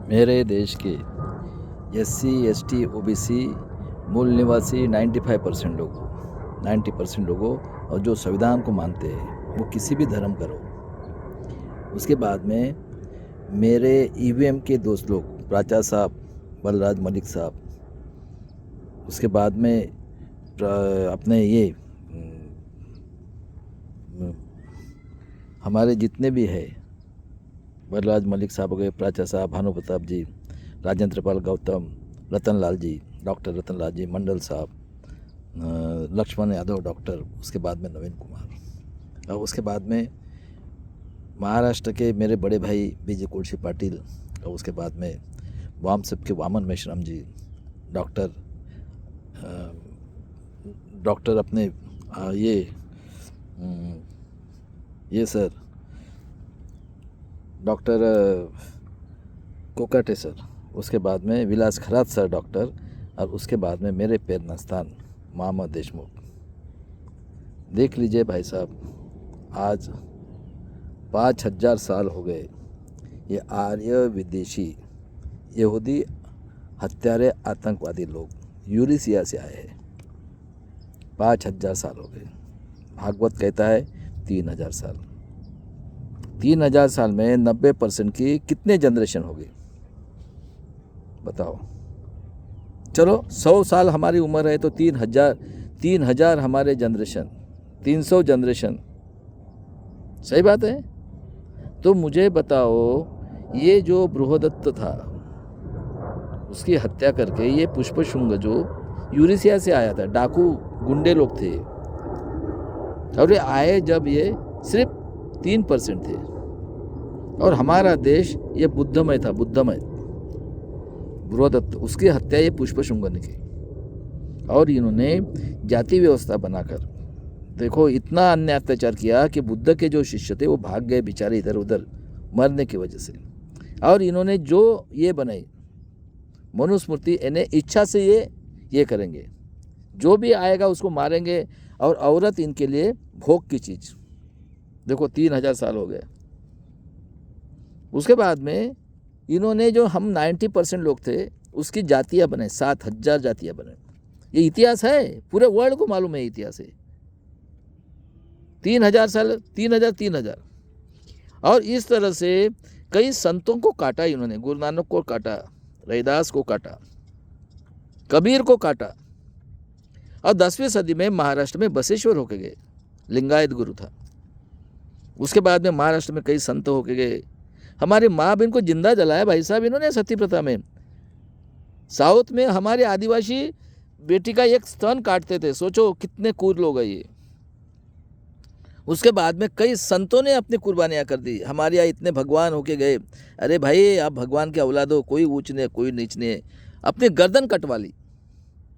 मेरे देश के एससी, एसटी, ओबीसी, मूल निवासी 95% लोगों 90% लोगों और जो संविधान को मानते हैं, वो किसी भी धर्म का हो। उसके बाद में मेरे ईवीएम के दोस्त लोग, प्राचा साहब, बलराज मलिक साहब, उसके बाद में अपने ये हमारे जितने भी है, बलराज मलिक साहब हो गए, प्राचा साहब, भानु प्रताप जी, राजेंद्र पाल गौतम, रतन लाल जी, डॉक्टर रतन लाल जी, मंडल साहब, लक्ष्मण यादव डॉक्टर, उसके बाद में नवीन कुमार, और उसके बाद में महाराष्ट्र के मेरे बड़े भाई बीजे कोळशी पाटिल, और उसके बाद में वामसप के वामन मेश्राम जी, डॉक्टर अपने ये सर डॉक्टर कोकाटे सर, उसके बाद में विलास खरात सर डॉक्टर, और उसके बाद में मेरे प्रेरणास्थान मोहम्मद देशमुख। देख लीजिए भाई साहब, आज 5000 साल हो गए ये आर्य विदेशी यहूदी हत्यारे आतंकवादी लोग यूरेशिया से आए हैं। 5000 साल हो गए। भागवत कहता है 3000 साल। 3000 साल में 90% की कितने जनरेशन हो गई बताओ। चलो 100 साल हमारी उम्र है तो 3000 हमारे जनरेशन, 300 जनरेशन, सही बात है। तो मुझे बताओ, ये जो बृहदत्त था उसकी हत्या करके ये पुष्पशुंग जो यूरेशिया से आया था, डाकू गुंडे लोग थे, और ये आए जब ये सिर्फ 3% थे, और हमारा देश ये बुद्धमय था, बुद्धमय बृहदत्त, उसकी हत्या ये पुष्पशुंग ने की। और इन्होंने जाति व्यवस्था बनाकर देखो इतना अन्याय अत्याचार किया कि बुद्ध के जो शिष्य थे वो भाग गए बेचारे इधर उधर मरने की वजह से। और इन्होंने जो ये बनाई मनुस्मृति, इन्हें इच्छा से ये करेंगे, जो भी आएगा उसको मारेंगे, और औरत इनके लिए भोग की चीज। देखो 3000 साल हो गए। उसके बाद में इन्होंने जो हम 90% लोग थे उसकी जातियां बनाई, 7000 जातियां बनाई। ये इतिहास है, पूरे वर्ल्ड को मालूम है इतिहास है। 3000 साल, 3000। और इस तरह से कई संतों को काटा इन्होंने, गुरु नानक को काटा, रैदास को काटा, कबीर को काटा। और 10वीं सदी में महाराष्ट्र में बसेश्वर होके गए, लिंगायत गुरु था। उसके बाद में महाराष्ट्र में कई संत होके गए। हमारी माँ बहन को जिंदा जलाया भाई साहब इन्होंने सती प्रथा में। साउथ में हमारे आदिवासी बेटी का एक स्तन काटते थे, सोचो कितने क्रूर लोग हैं ये। उसके बाद में कई संतों ने अपनी कुर्बानियां कर दी। हमारे यहाँ इतने भगवान होके गए। अरे भाई, आप भगवान के औलाद हो, कोई ऊंच नहीं कोई नीच नहीं है, अपनी गर्दन कटवा ली।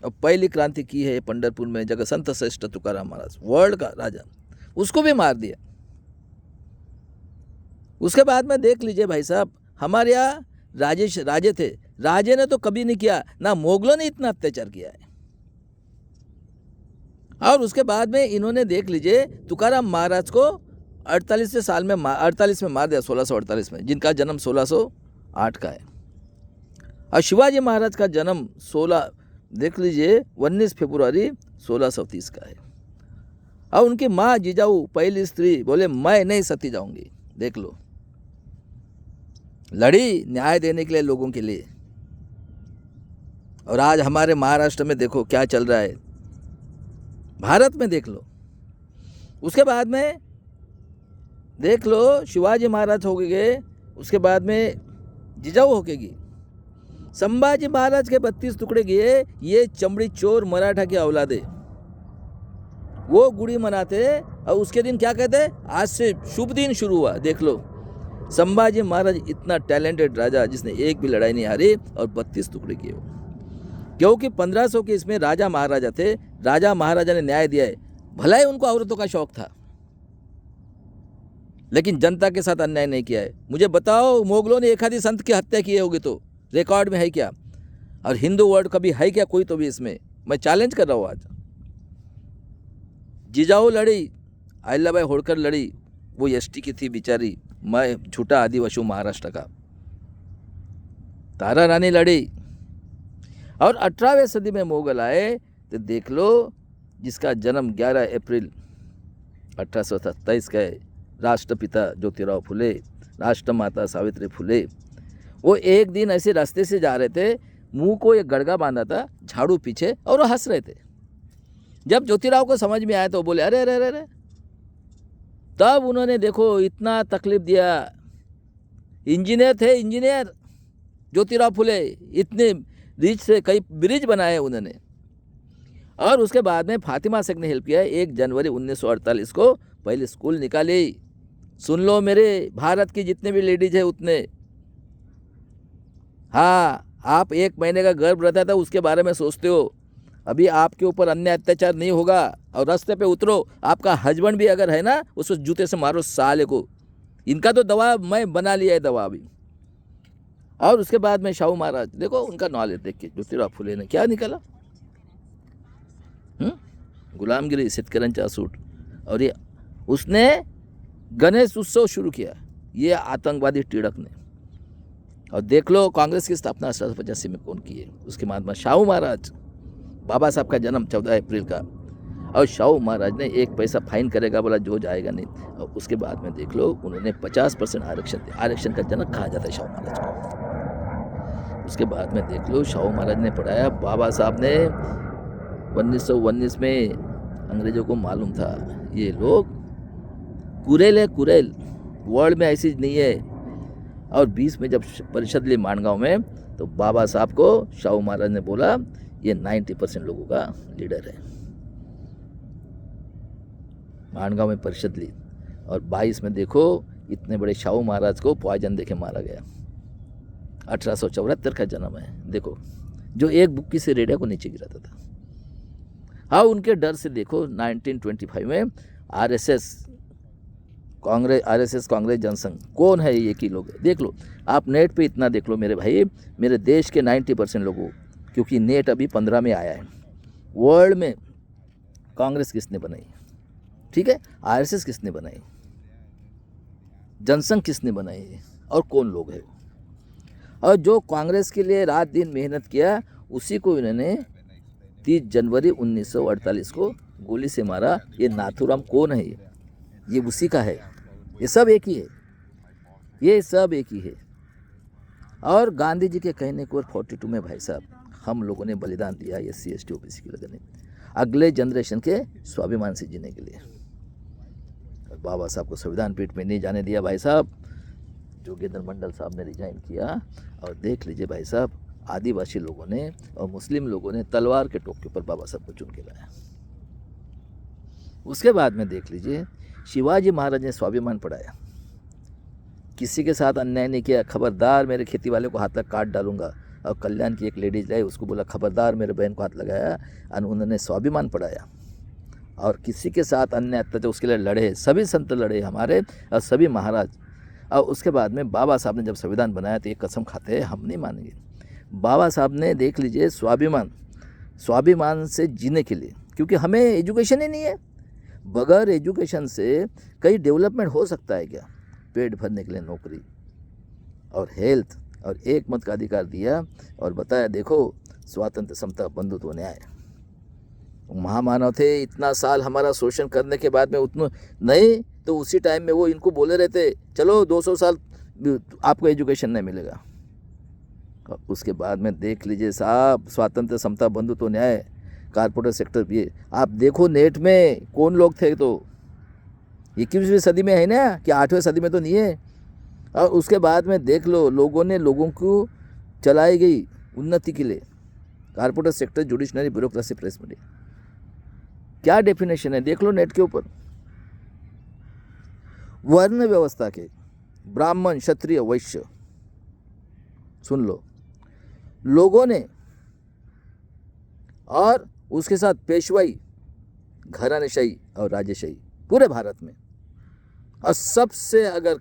और पहली क्रांति की है पंढरपुर में, जगह संत श्रेष्ठ तुकाराम महाराज, वर्ल्ड का राजा, उसको भी मार दिया। उसके बाद में देख लीजिए भाई साहब, हमारे यहाँ राजे थे, राजे ने तो कभी नहीं किया, ना मुगलों ने इतना अत्याचार किया है। और उसके बाद में इन्होंने देख लीजिए तुकाराम महाराज को 48 में मार दिया, 1648 में, जिनका जन्म 1608 का है। और शिवाजी महाराज का जन्म देख लीजिए 19 फरवरी 1630 का है। और उनकी माँ जिजाऊ, पहली स्त्री, बोले मैं नहीं सती जाऊंगी। देख लो, लड़ी न्याय देने के लिए, लोगों के लिए। और आज हमारे महाराष्ट्र में देखो क्या चल रहा है, भारत में देख लो। उसके बाद में देख लो शिवाजी महाराज हो गए, उसके बाद में जिजाऊ होकेगी। संभाजी महाराज के 32 टुकड़े किए, ये चमड़ी चोर मराठा की औलादे, वो गुड़ी मनाते, और उसके दिन क्या कहते, आज से शुभ दिन शुरू हुआ। देख लो, संभाजी महाराज इतना टैलेंटेड राजा जिसने एक भी लड़ाई नहीं हारी और 32 टुकड़े किए। क्योंकि 1500 के इसमें राजा महाराजा थे, राजा महाराजा ने न्याय दिया है। भला ही उनको औरतों का शौक था, लेकिन जनता के साथ अन्याय नहीं किया है। मुझे बताओ, मुगलों ने एक आधी संत की हत्या की होगी तो रिकॉर्ड में है क्या? और हिंदू वर्ड कभी है क्या कोई तो भी इसमें? मैं चैलेंज कर रहा हूँ आज। जिजाऊ लड़ी, अहिल्याबाई होळकर लड़ी, वो एसटी की थी बेचारी, मैं झूठा आदिवासी हूँ महाराष्ट्र का। तारा रानी लड़ी। और 18वीं सदी में मुगल आए तो देख लो, जिसका जन्म 11 अप्रैल 1827 का है, राष्ट्रपिता ज्योतिराव फुले, राष्ट्रमाता सावित्री फुले, वो एक दिन ऐसे रास्ते से जा रहे थे, मुंह को एक गड़गा बांधा था, झाड़ू पीछे, और वो हंस रहे थे। जब ज्योतिराव को समझ में आया तो बोले अरे अरे अरे, तब उन्होंने देखो इतना तकलीफ दिया। इंजीनियर थे, इंजीनियर ज्योतिराव फुले, इतने रिच से कई ब्रिज बनाए उन्होंने। और उसके बाद में फातिमा शेख ने हेल्प किया। 1 जनवरी 1948 को पहले स्कूल निकाली। सुन लो मेरे भारत की जितने भी लेडीज है उतने, हाँ, आप 1 महीने का गर्भ रहता था उसके बारे में सोचते हो, अभी आपके ऊपर अन्य अत्याचार नहीं होगा। और रास्ते पे उतरो, आपका हस्बैंड भी अगर है ना, उसको जूते से मारो साले को। इनका तो दवा मैं बना लिया है, दवा अभी। और उसके बाद में शाहू महाराज, देखो उनका नॉलेज देख के ज्योतिराव फुले ने क्या निकाला, गुलामगिरी, शेतकऱ्यांचा सूट। और ये उसने गणेश उत्सव शुरू किया, ये आतंकवादी टिड़क ने। और देख लो कांग्रेस की स्थापना 1885 में कौन की है, उसके बाद में शाहू महाराज। बाबा साहब का जन्म 14 अप्रैल का, और शाहू महाराज ने 1 पैसा फाइन करेगा बोला जो जाएगा नहीं। और उसके बाद में देख लो उन्होंने 50% आरक्षण दिया। आरक्षण का जनक कहा जाता है शाहू महाराज को। उसके बाद में देख लो शाहू महाराज ने पढ़ाया। बाबा साहब ने 1919 में, अंग्रेजों को मालूम था ये लोग कुरेल है, कुरेल वर्ल्ड में ऐसी नहीं है। और 20 में जब परिषद ली मानगांव में, तो बाबा साहब को शाहू महाराज ने बोला ये 90% लोगों का लीडर है। मानगांव में परिषद ली। और 22 में देखो इतने बड़े शाहू महाराज को पॉइजन देके मारा गया। 1874 का जन्म है, देखो जो एक बुक्की से रेडिया को नीचे गिराता था। हाँ, उनके डर से देखो 1925 में आरएसएस कांग्रेस जनसंघ कौन है, ये की लोग देख लो। आप नेट पे इतना देख लो मेरे भाई, मेरे देश के 90% लोगों, क्योंकि नेट अभी 15 में आया है, वर्ल्ड में कांग्रेस किसने बनाई, ठीक है, आरएसएस किसने बनाई, जनसंघ किसने बनाई, और कौन लोग है। और जो कांग्रेस के लिए रात दिन मेहनत किया, उसी को इन्होंने 30 जनवरी 1948 को गोली से मारा। ये नाथूराम कौन है, ये उसी का है। ये सब एक ही है, ये सब एक ही है। और गांधी जी के कहने को 42 में भाई साहब हम लोगों ने बलिदान दिया SC ST OBC के लिए, अगले जनरेशन के स्वाभिमान से जीने के लिए। और बाबा साहब को संविधान पीठ में नहीं जाने दिया भाई साहब। जोगेंद्र मंडल साहब ने रिजाइन किया। और देख लीजिए भाई साहब, आदिवासी लोगों ने और मुस्लिम लोगों ने तलवार के टोक के ऊपर बाबा साहब को चुन के लाया। उसके बाद में देख लीजिए शिवाजी महाराज ने स्वाभिमान पढ़ाया, किसी के साथ अन्याय नहीं किया, खबरदार मेरे खेती वाले को हाथ लग काट डालूंगा। और कल्याण की एक लेडीज आई, उसको बोला खबरदार मेरे बहन को हाथ लगाया, और उन्होंने स्वाभिमान पढ़ाया। और किसी के साथ अन्याय अत्याचार उसके लिए लड़े, सभी संत लड़े हमारे, और सभी महाराज। और उसके बाद में बाबा साहब ने जब संविधान बनाया तो ये कसम खाते हैं हम नहीं मानेंगे। बाबा साहब ने देख लीजिए स्वाभिमान से जीने के लिए, क्योंकि हमें एजुकेशन ही नहीं है। बगैर एजुकेशन से कई डेवलपमेंट हो सकता है क्या, पेट भरने के लिए नौकरी और हेल्थ और एक मत का अधिकार दिया। और बताया देखो स्वातंत्र, समता, बंधुत्व, न्याय। महामानव थे, इतना साल हमारा शोषण करने के बाद में उतना नहीं, तो उसी टाइम में वो इनको बोले रहते चलो 200 साल आपको एजुकेशन नहीं मिलेगा। उसके बाद में देख लीजिए साहब, स्वातंत्र, समता, बंधुत्व, न्याय, कारपोरेट सेक्टर भी। आप देखो नेट में कौन लोग थे, तो 21वीं सदी में है ना, कि 8वीं सदी में तो नहीं है। और उसके बाद में देख लो लोगों ने लोगों को चलाई गई उन्नति के लिए, corporate sector, judiciary, bureaucracy, press media, क्या डेफिनेशन है देख लो नेट के ऊपर। वर्ण व्यवस्था के ब्राह्मण, क्षत्रिय, वैश्य, सुन लो लोगों ने, और उसके साथ पेशवाई, घरानेशाही और राजेशाही पूरे भारत में। और सबसे अगर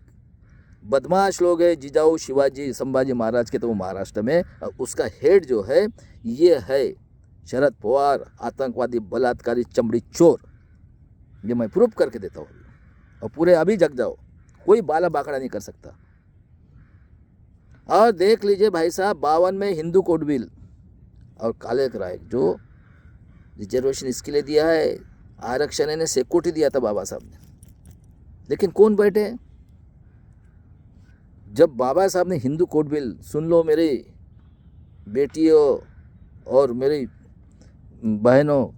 बदमाश लोग हैं जिजाऊ शिवाजी संभाजी महाराज के, तो वो महाराष्ट्र में। और उसका हेड जो है ये है शरद पवार, आतंकवादी, बलात्कारी, चमड़ी चोर। ये मैं प्रूफ करके देता हूँ, और पूरे अभी जग जाओ, कोई बाला बाकड़ा नहीं कर सकता। और देख लीजिए भाई साहब, 52 में हिंदू कोड बिल और काले कराए जो रिजर्वेशन इसके लिए दिया है, आरक्षण इन्हें सिक्योरिटी दिया था बाबा साहब ने। लेकिन कौन बैठे हैं? जब बाबा साहब ने हिंदू कोड बिल, सुन लो मेरी बेटियों और मेरी बहनों,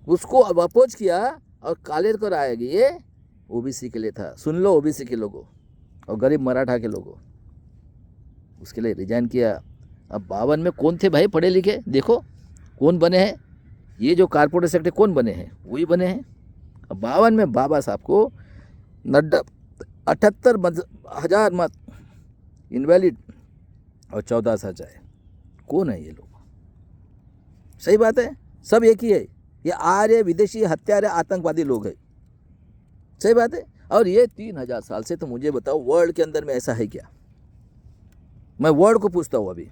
उसको अब अपोज किया और काले कर आएगी, ये ओबीसी के लिए था। सुन लो ओबीसी के लोगों और गरीब मराठा के लोगों, उसके लिए रिजाइन किया। अब 52 में कौन थे भाई पढ़े लिखे? देखो कौन बने हैं, ये जो कारपोरेट सेक्रेटरी कौन बने हैं? वही बने हैं। अब 52 में बाबा साहब को 78,000 मत इनवैलिड और 14 सजाए। कौन है ये लोग? सही बात है, सब एक ही है, ये आर्य विदेशी हत्यारे आतंकवादी लोग हैं। सही बात है। और ये 3000 साल से, तो मुझे बताओ वर्ल्ड के अंदर में ऐसा है क्या? मैं वर्ल्ड को पूछता हूँ अभी।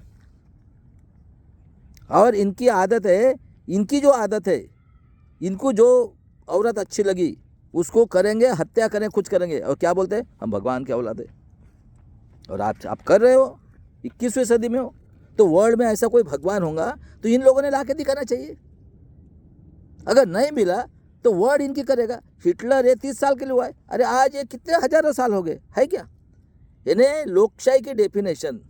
और इनकी आदत है, इनकी जो आदत है, इनको जो औरत अच्छी लगी उसको करेंगे, हत्या करें, कुछ करेंगे, और क्या बोलते हैं? हम भगवान के औलाद है। और आप कर रहे हो, 21वीं सदी में हो, तो वर्ल्ड में ऐसा कोई भगवान होगा तो इन लोगों ने ला के दिखाना चाहिए। अगर नहीं मिला तो वर्ल्ड इनकी करेगा। हिटलर ये 30 साल के लिए हुआ है, अरे आज ये कितने हजारों साल हो गए, है क्या? इन्हें लोकशाही की डेफिनेशन,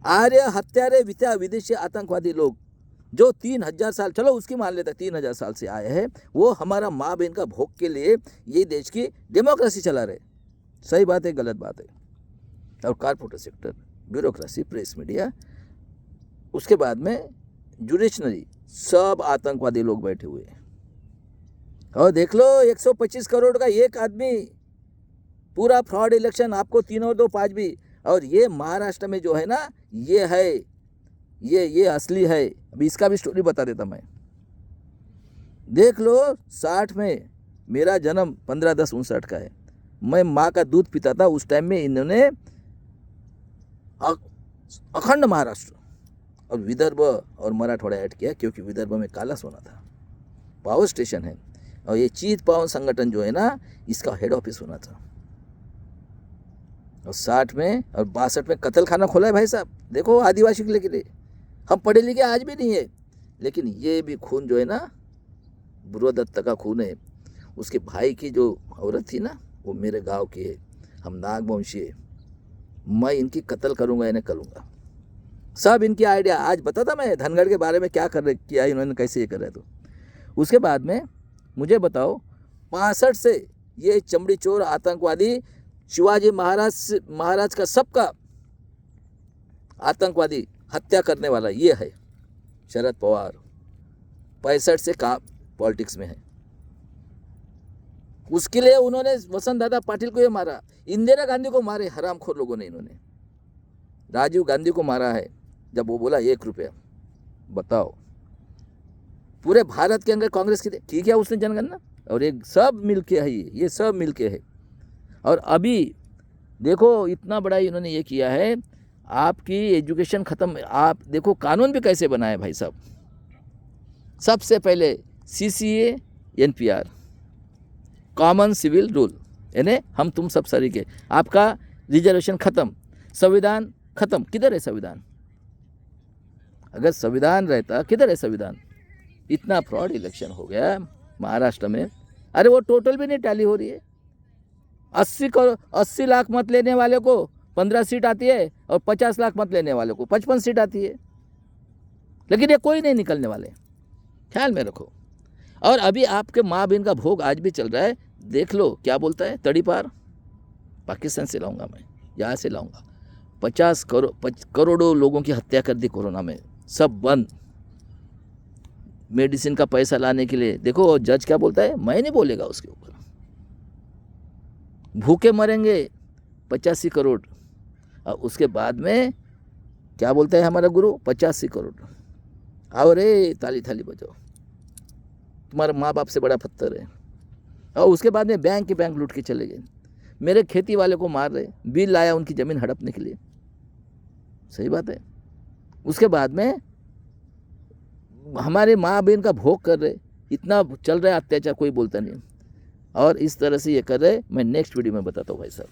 आर्य हत्यारे विदेशी आतंकवादी लोग जो 3000 साल, चलो उसकी मान लेते 3000 साल से आए हैं, वो हमारा माँ बहन का भोग के लिए ये देश की डेमोक्रेसी चला रहे। सही बात है, गलत बात है। और corporate sector, bureaucracy, press media, उसके बाद में जुडिशनरी, सब आतंकवादी लोग बैठे हुए हैं। और देख लो 125 करोड़ का एक आदमी, पूरा फ्रॉड इलेक्शन, आपको 3 और 2 5 भी। और ये महाराष्ट्र में जो है ना, ये है, ये असली है। अभी इसका भी स्टोरी बता देता मैं। देख लो 60 में मेरा जन्म 15/10/59 का है। मैं माँ का दूध पीता था उस टाइम में। इन्होंने अखंड महाराष्ट्र और विदर्भ और मराठवाड़ा ऐड किया, क्योंकि विदर्भ में काला सोना था, पावर स्टेशन है। और ये चीत पावन संगठन जो है ना, इसका हेड ऑफिस होना था। और 60 में और 62 में कत्ल खाना खोला है भाई साहब। देखो आदिवासी के लिए हम पढ़े लिखे आज भी नहीं है, लेकिन ये भी खून जो है ना, बुरोदत्त का खून है। उसके भाई की जो औरत थी ना, वो मेरे गांव की है, हम नागवंशी है। मैं इनकी कत्ल करूंगा, इन्हें करूंगा। सब इनकी आइडिया। आज बताता मैं धनगढ़ के बारे में क्या किया इन्होंने, कैसे ये कर रहे। तो उसके बाद में मुझे बताओ 65 से ये चमड़ी चोर आतंकवादी, शिवाजी महाराज का सबका आतंकवादी, हत्या करने वाला ये है शरद पवार। 65 से काम पॉलिटिक्स में है। उसके लिए उन्होंने वसंत दादा पाटिल को ये मारा, इंदिरा गांधी को मारे हरामखोर लोगों ने। इन्होंने राजीव गांधी को मारा है जब वो बोला 1 रुपया। बताओ, पूरे भारत के अंदर कांग्रेस की ठीक है उसने जनगणना, और एक सब मिलके है, ये सब मिलके है। और अभी देखो इतना बड़ा इन्होंने ये किया है, आपकी एजुकेशन ख़त्म। आप देखो कानून भी कैसे बनाए भाई साहब। सबसे पहले CCA NPR, common civil rule, यानी हम तुम सब सरीके। आपका रिजर्वेशन ख़त्म, संविधान ख़त्म। किधर है संविधान? अगर संविधान रहता, किधर है संविधान? इतना फ्रॉड इलेक्शन हो गया महाराष्ट्र में। अरे वो टोटल भी नहीं टैली हो रही है। 80 लाख मत लेने वाले को 15 सीट आती है, और 50 लाख मत लेने वाले को 55 सीट आती है। लेकिन ये कोई नहीं निकलने वाले, ख्याल में रखो। और अभी आपके माँ बहन का भोग आज भी चल रहा है। देख लो क्या बोलता है, तड़ी पार पाकिस्तान से लाऊंगा मैं, यहाँ से लाऊंगा। 50 करोड़ों लोगों की हत्या कर दी कोरोना में, सब बंद। मेडिसिन का पैसा लाने के लिए देखो जज क्या बोलता है, मैं नहीं बोलेगा उसके ऊपर। भूखे मरेंगे 85 करोड़, और उसके बाद में क्या बोलता है हमारा गुरु, 85 करोड़। आओ रे ताली थाली बजाओ, तुम्हारा माँ बाप से बड़ा पत्थर है। और उसके बाद में बैंक के बैंक लूट के चले गए। मेरे खेती वाले को मार रहे, बिल लाया उनकी ज़मीन हड़पने के लिए। सही बात है। उसके बाद में हमारे माँ बहन का भोग कर रहे, इतना चल रहा है अत्याचार, कोई बोलता नहीं। और इस तरह से ये कर रहे, मैं नेक्स्ट वीडियो में बताता हूँ भाई साहब।